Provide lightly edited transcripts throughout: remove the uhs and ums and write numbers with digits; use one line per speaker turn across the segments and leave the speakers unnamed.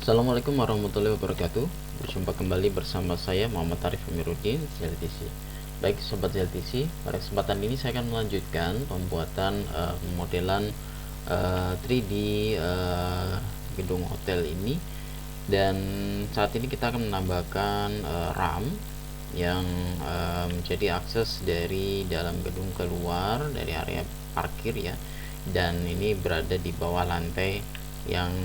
Assalamualaikum warahmatullahi wabarakatuh. Berjumpa kembali bersama saya Muhammad Arif Amiruddin, ZLTC. Baik sobat ZLTC, pada kesempatan ini saya akan melanjutkan pembuatan modelan 3D gedung hotel ini. Dan saat ini kita akan menambahkan RAM yang menjadi akses dari dalam gedung keluar dari area parkir ya. Dan ini berada di bawah lantai yang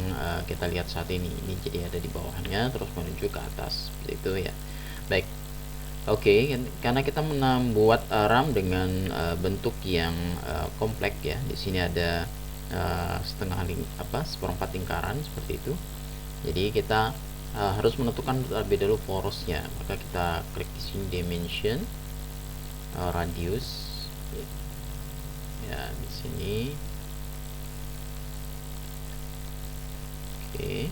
kita lihat saat ini jadi ada di bawahnya terus menuju ke atas seperti itu ya. Baik, oke, karena kita membuat RAM dengan bentuk yang kompleks ya. Di sini ada seperempat lingkaran seperti itu. Jadi kita harus menentukan terlebih dahulu porosnya. Maka kita klik di sini dimension, radius ya di sini. Oke.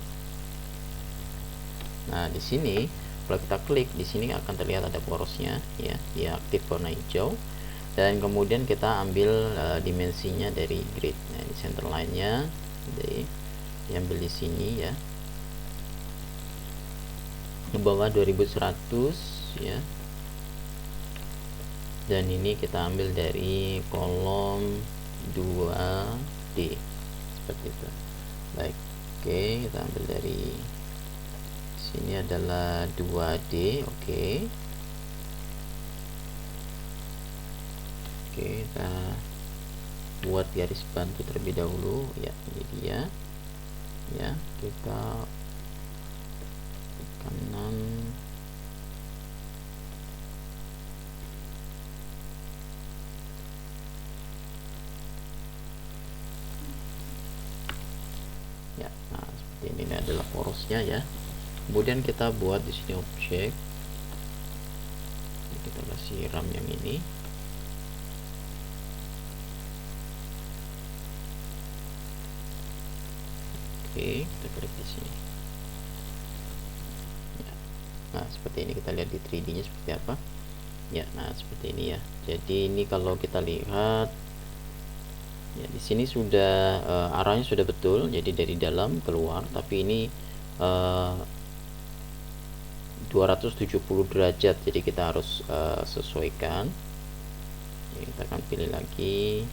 Nah, di sini kalau kita klik di sini akan terlihat ada porosnya ya, dia aktif warna hijau. Dan kemudian kita ambil dimensinya dari grid. Nah, di center line-nya diambil di sini ya. Di bawah 2100 ya. Dan ini kita ambil dari kolom 2D seperti itu. Baik. Oke, kita ambil dari sini adalah 2D. Oke, kita buat garis bantu terlebih dahulu ya. Ini dia ya, kita kanan ya. Nah, seperti ini adalah porosnya ya. Kemudian kita buat di sini objek. Kita kasih RAM yang ini. Oke, kita klik di sini. Ya. Nah, seperti ini kita lihat di 3D-nya seperti apa. Ya, nah seperti ini ya. Jadi ini kalau kita lihat ya, di sini sudah arahnya sudah betul, jadi dari dalam keluar, tapi ini 270 derajat, jadi kita harus sesuaikan. Jadi kita akan pilih lagi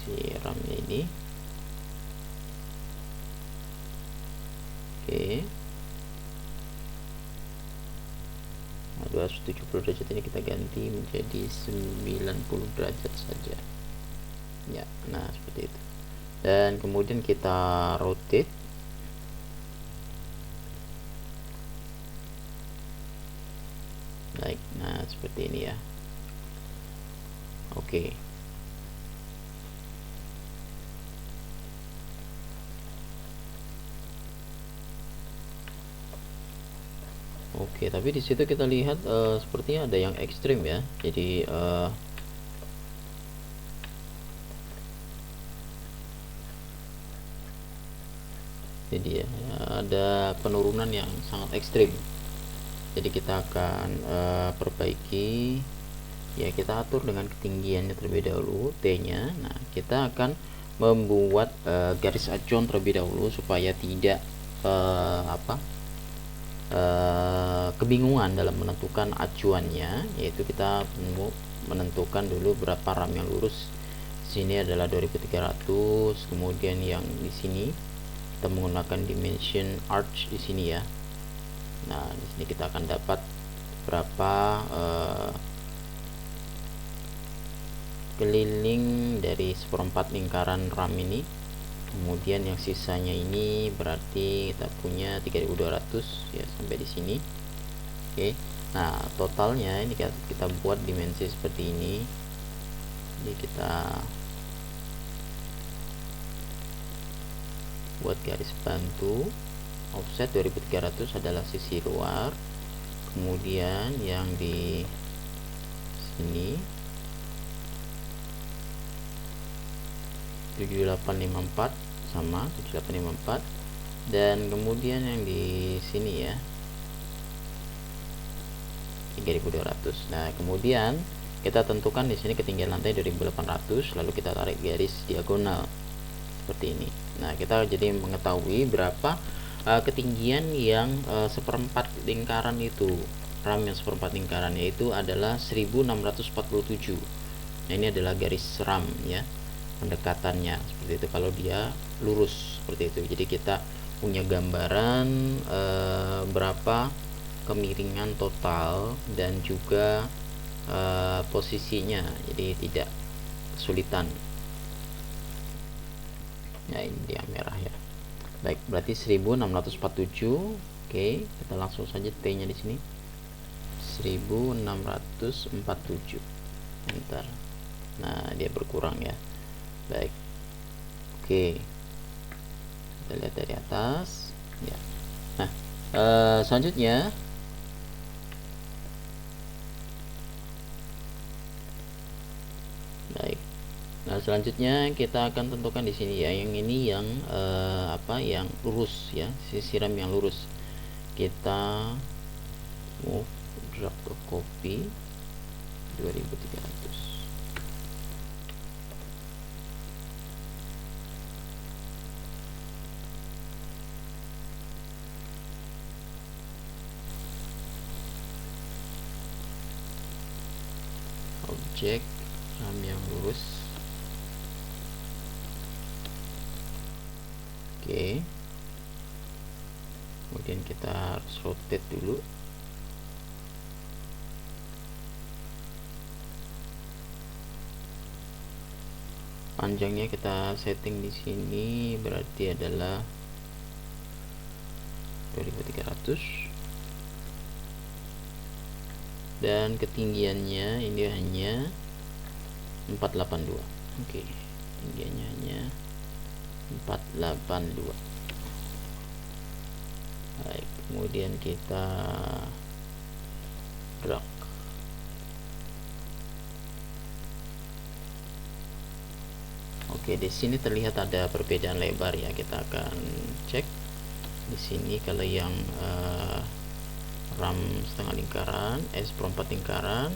si RAM-nya ini. Oke. Nah, 270 derajat ini kita ganti menjadi 90 derajat saja. Ya, nah seperti itu. Dan kemudian kita rotate. Baik, nah seperti ini ya. Oke. Oke, tapi di situ kita lihat sepertinya ada yang ekstrim ya. Jadi ya, ada penurunan yang sangat ekstrim. Jadi kita akan perbaiki ya, kita atur dengan ketinggiannya terlebih dahulu T-nya. Nah, kita akan membuat garis acuan terlebih dahulu supaya tidak kebingungan dalam menentukan acuannya, yaitu kita menentukan dulu berapa RAM yang lurus. Sini adalah 2300, kemudian yang di sini kita menggunakan dimension arch di sini ya. Nah, di sini kita akan dapat berapa keliling dari seperempat lingkaran RAM ini. Kemudian yang sisanya ini berarti kita punya 3200 ya, sampai di sini. Oke. Nah, totalnya ini kita buat dimensi seperti ini. Jadi kita buat garis bantu. Offset 2300 adalah sisi luar. Kemudian yang di sini 7854 sama 7854, dan kemudian yang di sini ya 3200. Nah, kemudian kita tentukan di sini ketinggian lantai 2800, lalu kita tarik garis diagonal seperti ini. Nah, kita jadi mengetahui berapa ketinggian yang seperempat lingkaran itu, RAM yang seperempat lingkaran, yaitu adalah 1647. Nah, ini adalah garis RAM ya, pendekatannya seperti itu kalau dia lurus seperti itu. Jadi kita punya gambaran berapa kemiringan total dan juga posisinya, jadi tidak kesulitan. Ya, ini dia merah ya. Baik, berarti 1647. Oke, kita langsung saja T-nya di sini. 1647. Enter. Nah, dia berkurang ya. Baik. Oke. Kita lihat dari atas ya. Nah, selanjutnya baik. Nah, selanjutnya kita akan tentukan di sini ya, yang ini yang yang lurus ya, sisi RAM yang lurus. Kita move, drag ke copy 2300. Objek RAM yang lurus. Oke. Kemudian kita harus rotate dulu. Panjangnya kita setting di sini berarti adalah 2300. Dan ketinggiannya ini hanya 482. Oke, tinggiannya hanya 482. Baik, kemudian kita drag. Oke, di sini terlihat ada perbedaan lebar ya. Kita akan cek di sini kalau yang RAM setengah lingkaran, seperempat lingkaran,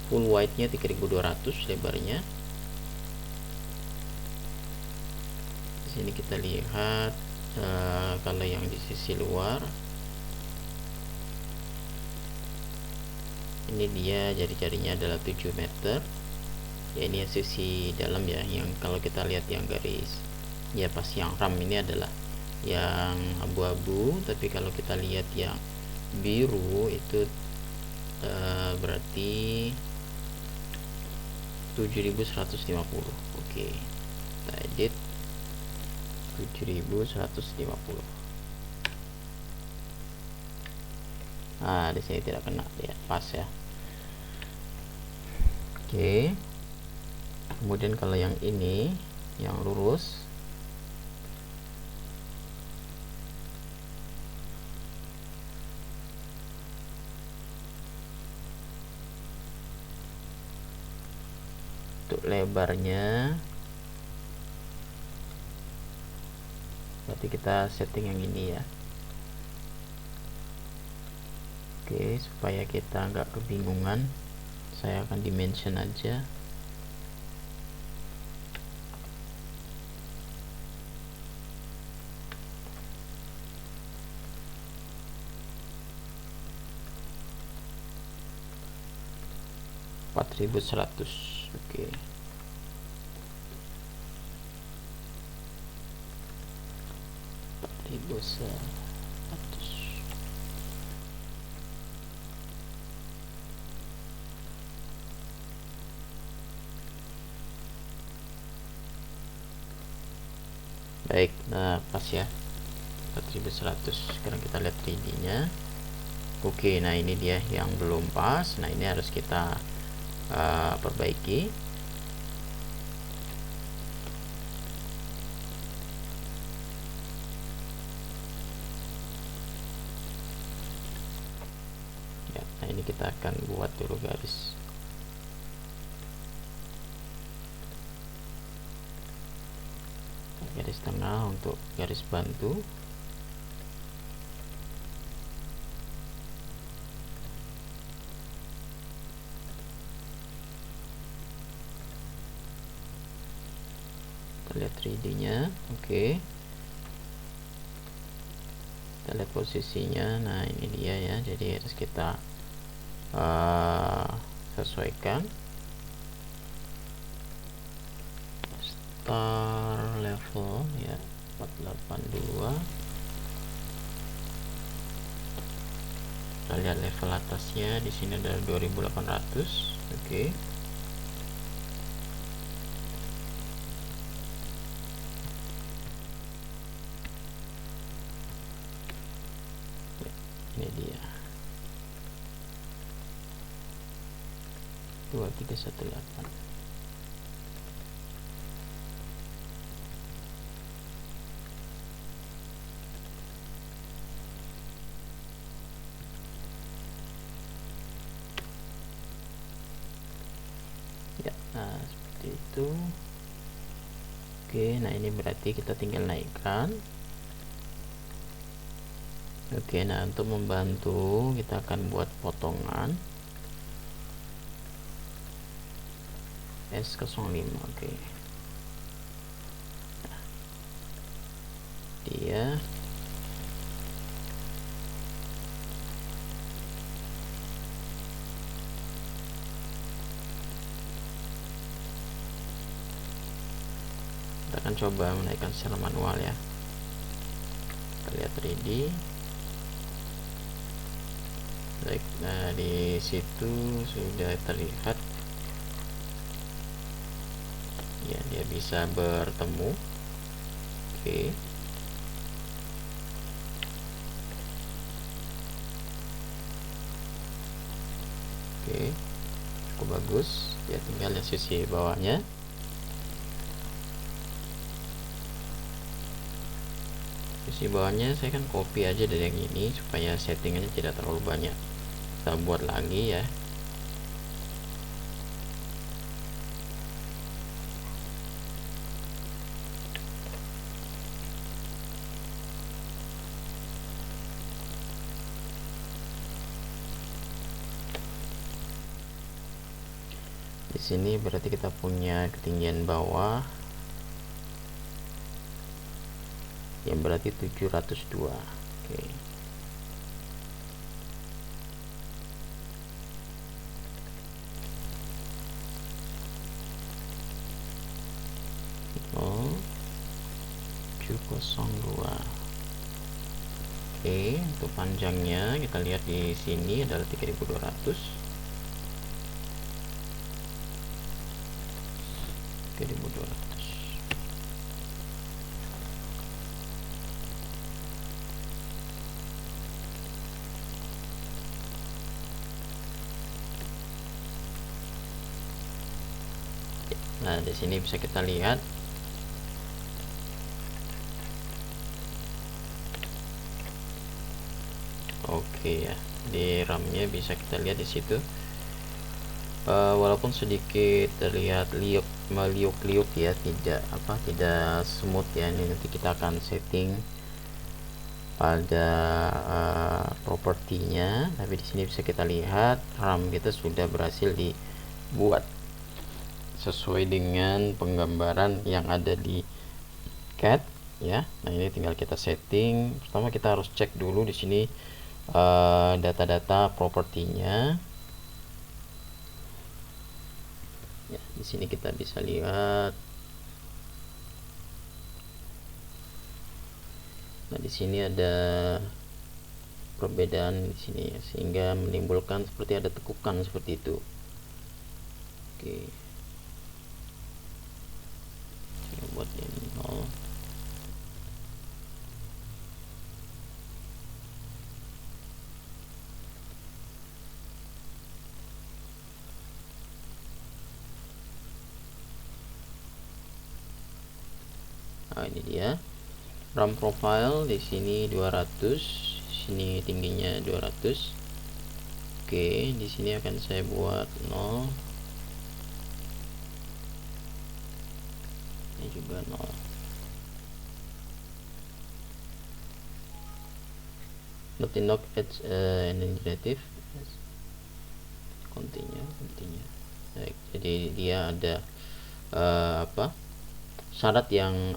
full wide-nya 3200 lebarnya. Di sini kita lihat kalau yang di sisi luar ini dia jari-jarinya adalah 7 meter ya. Ini sisi dalam ya, yang kalau kita lihat yang garis ya pas yang RAM ini adalah yang abu-abu, tapi kalau kita lihat yang biru itu berarti 7150. Oke, kita edit 7150. Nah, di sini tidak kena ya, pas ya. Oke, kemudian kalau yang ini yang lurus, untuk lebarnya berarti kita setting yang ini ya. Oke, supaya kita nggak kebingungan, saya akan dimension aja. Oke. 4100. Baik, nah pas ya 4100. Sekarang kita lihat 3D nya. Oke, nah ini dia yang belum pas. Nah, ini harus kita perbaiki. Ya, nah ini kita akan buat dulu garis tengah untuk garis bantu. 3D nya. Oke, kita lihat posisinya. Nah, ini dia ya, jadi harus kita sesuaikan. Star level ya 482. Kita lihat level atasnya, di sini ada 2800. Oke. Ini dia 2318. Ya, nah seperti itu. Oke, nah ini berarti kita tinggal naikkan. Oke, nah untuk membantu kita akan buat potongan S05. Oke, nah, dia kita akan coba menaikkan secara manual ya. Kita lihat 3D. Baik, nah di situ sudah terlihat ya, dia bisa bertemu. Oke, cukup bagus ya. Tinggal yang sisi bawahnya. Sisi bawahnya saya kan copy aja dari yang ini supaya settingannya tidak terlalu banyak. Kita buat lagi ya. Di sini berarti kita punya ketinggian bawah yang berarti 702. Oke. Oh, 702. Oke, untuk panjangnya kita lihat di sini adalah 3200. 3200. Nah, di sini bisa kita lihat oke ya, di RAM-nya bisa kita lihat di situ. Walaupun sedikit terlihat meliuk-liuk ya, tidak smooth ya. Ini nanti kita akan setting pada propertinya, tapi di sini bisa kita lihat RAM kita sudah berhasil dibuat sesuai dengan penggambaran yang ada di CAD ya. Nah, ini tinggal kita setting. Pertama kita harus cek dulu di sini data-data propertinya. Ya, di sini kita bisa lihat. Nah, di sini ada perbedaan di sini ya, sehingga menimbulkan seperti ada tekukan seperti itu. Oke. Saya buat ini 0. Nah, ini dia RAM profile. Di sini 200, sini tingginya 200. Oke, di sini akan saya buat 0. Ini juga 0. Not enough edge negative. Continue. Baik, jadi dia ada syarat yang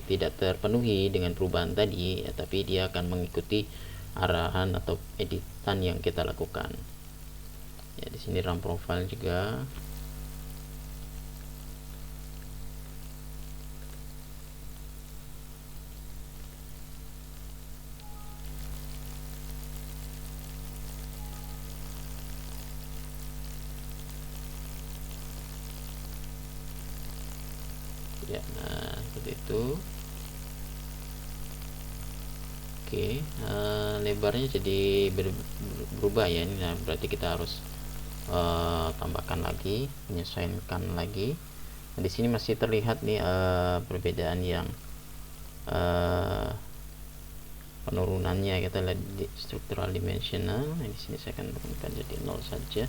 tidak terpenuhi dengan perubahan tadi, ya, tapi dia akan mengikuti arahan atau editan yang kita lakukan. Ya, di sini RAM profile juga. Ya, nah seperti itu. Oke, lebarnya jadi berubah ya ini. Nah, berarti kita harus tambahkan lagi, menyesuaikan lagi. Nah, di sini masih terlihat nih perbedaan yang penurunannya. Kita lihat di structural dimensional. Nah, di sini saya akan turunkan jadi 0 saja.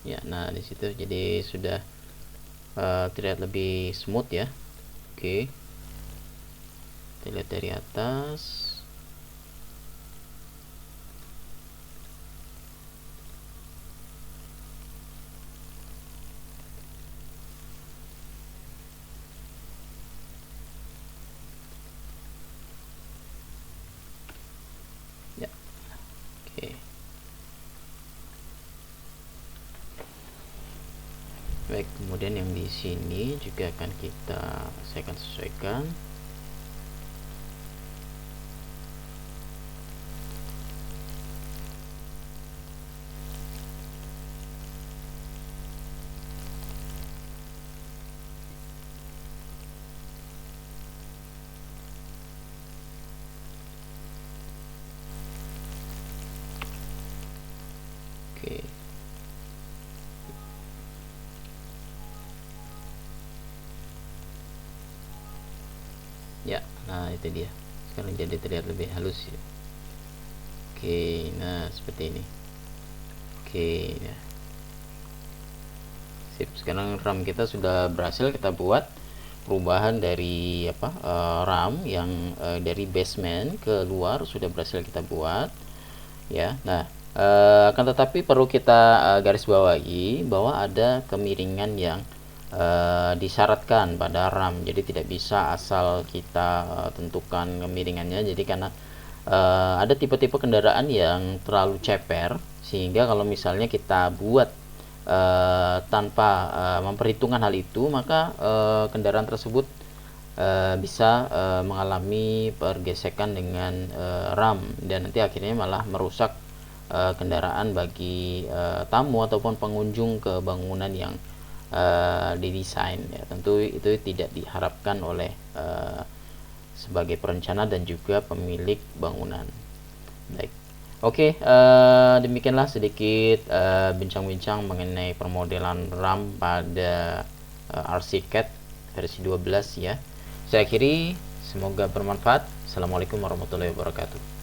Ya, nah di situ jadi sudah terlihat lebih smooth ya. Oke, kita lihat dari atas. Ya, oke. Baik, kemudian yang di sini juga saya akan sesuaikan. Oke. Ya, nah itu dia. Sekarang jadi terlihat lebih halus ya. Oke, nah seperti ini. Oke, ya. Sip, sekarang RAM kita sudah berhasil kita buat perubahan dari RAM yang dari basement ke luar sudah berhasil kita buat ya. Nah, akan tetapi perlu kita garis bawahi bahwa ada kemiringan yang disyaratkan pada RAM. Jadi tidak bisa asal kita tentukan kemiringannya. Jadi karena ada tipe-tipe kendaraan yang terlalu ceper, sehingga kalau misalnya kita buat tanpa memperhitungkan hal itu, maka kendaraan tersebut bisa mengalami pergesekan dengan RAM, dan nanti akhirnya malah merusak kendaraan bagi tamu ataupun pengunjung ke bangunan yang didesain ya. Tentu itu tidak diharapkan oleh sebagai perencana dan juga pemilik bangunan. Baik. Oke, demikianlah sedikit bincang-bincang mengenai permodelan RAM pada RC CAD versi 12 ya. Saya akhiri, semoga bermanfaat. Assalamualaikum warahmatullahi wabarakatuh.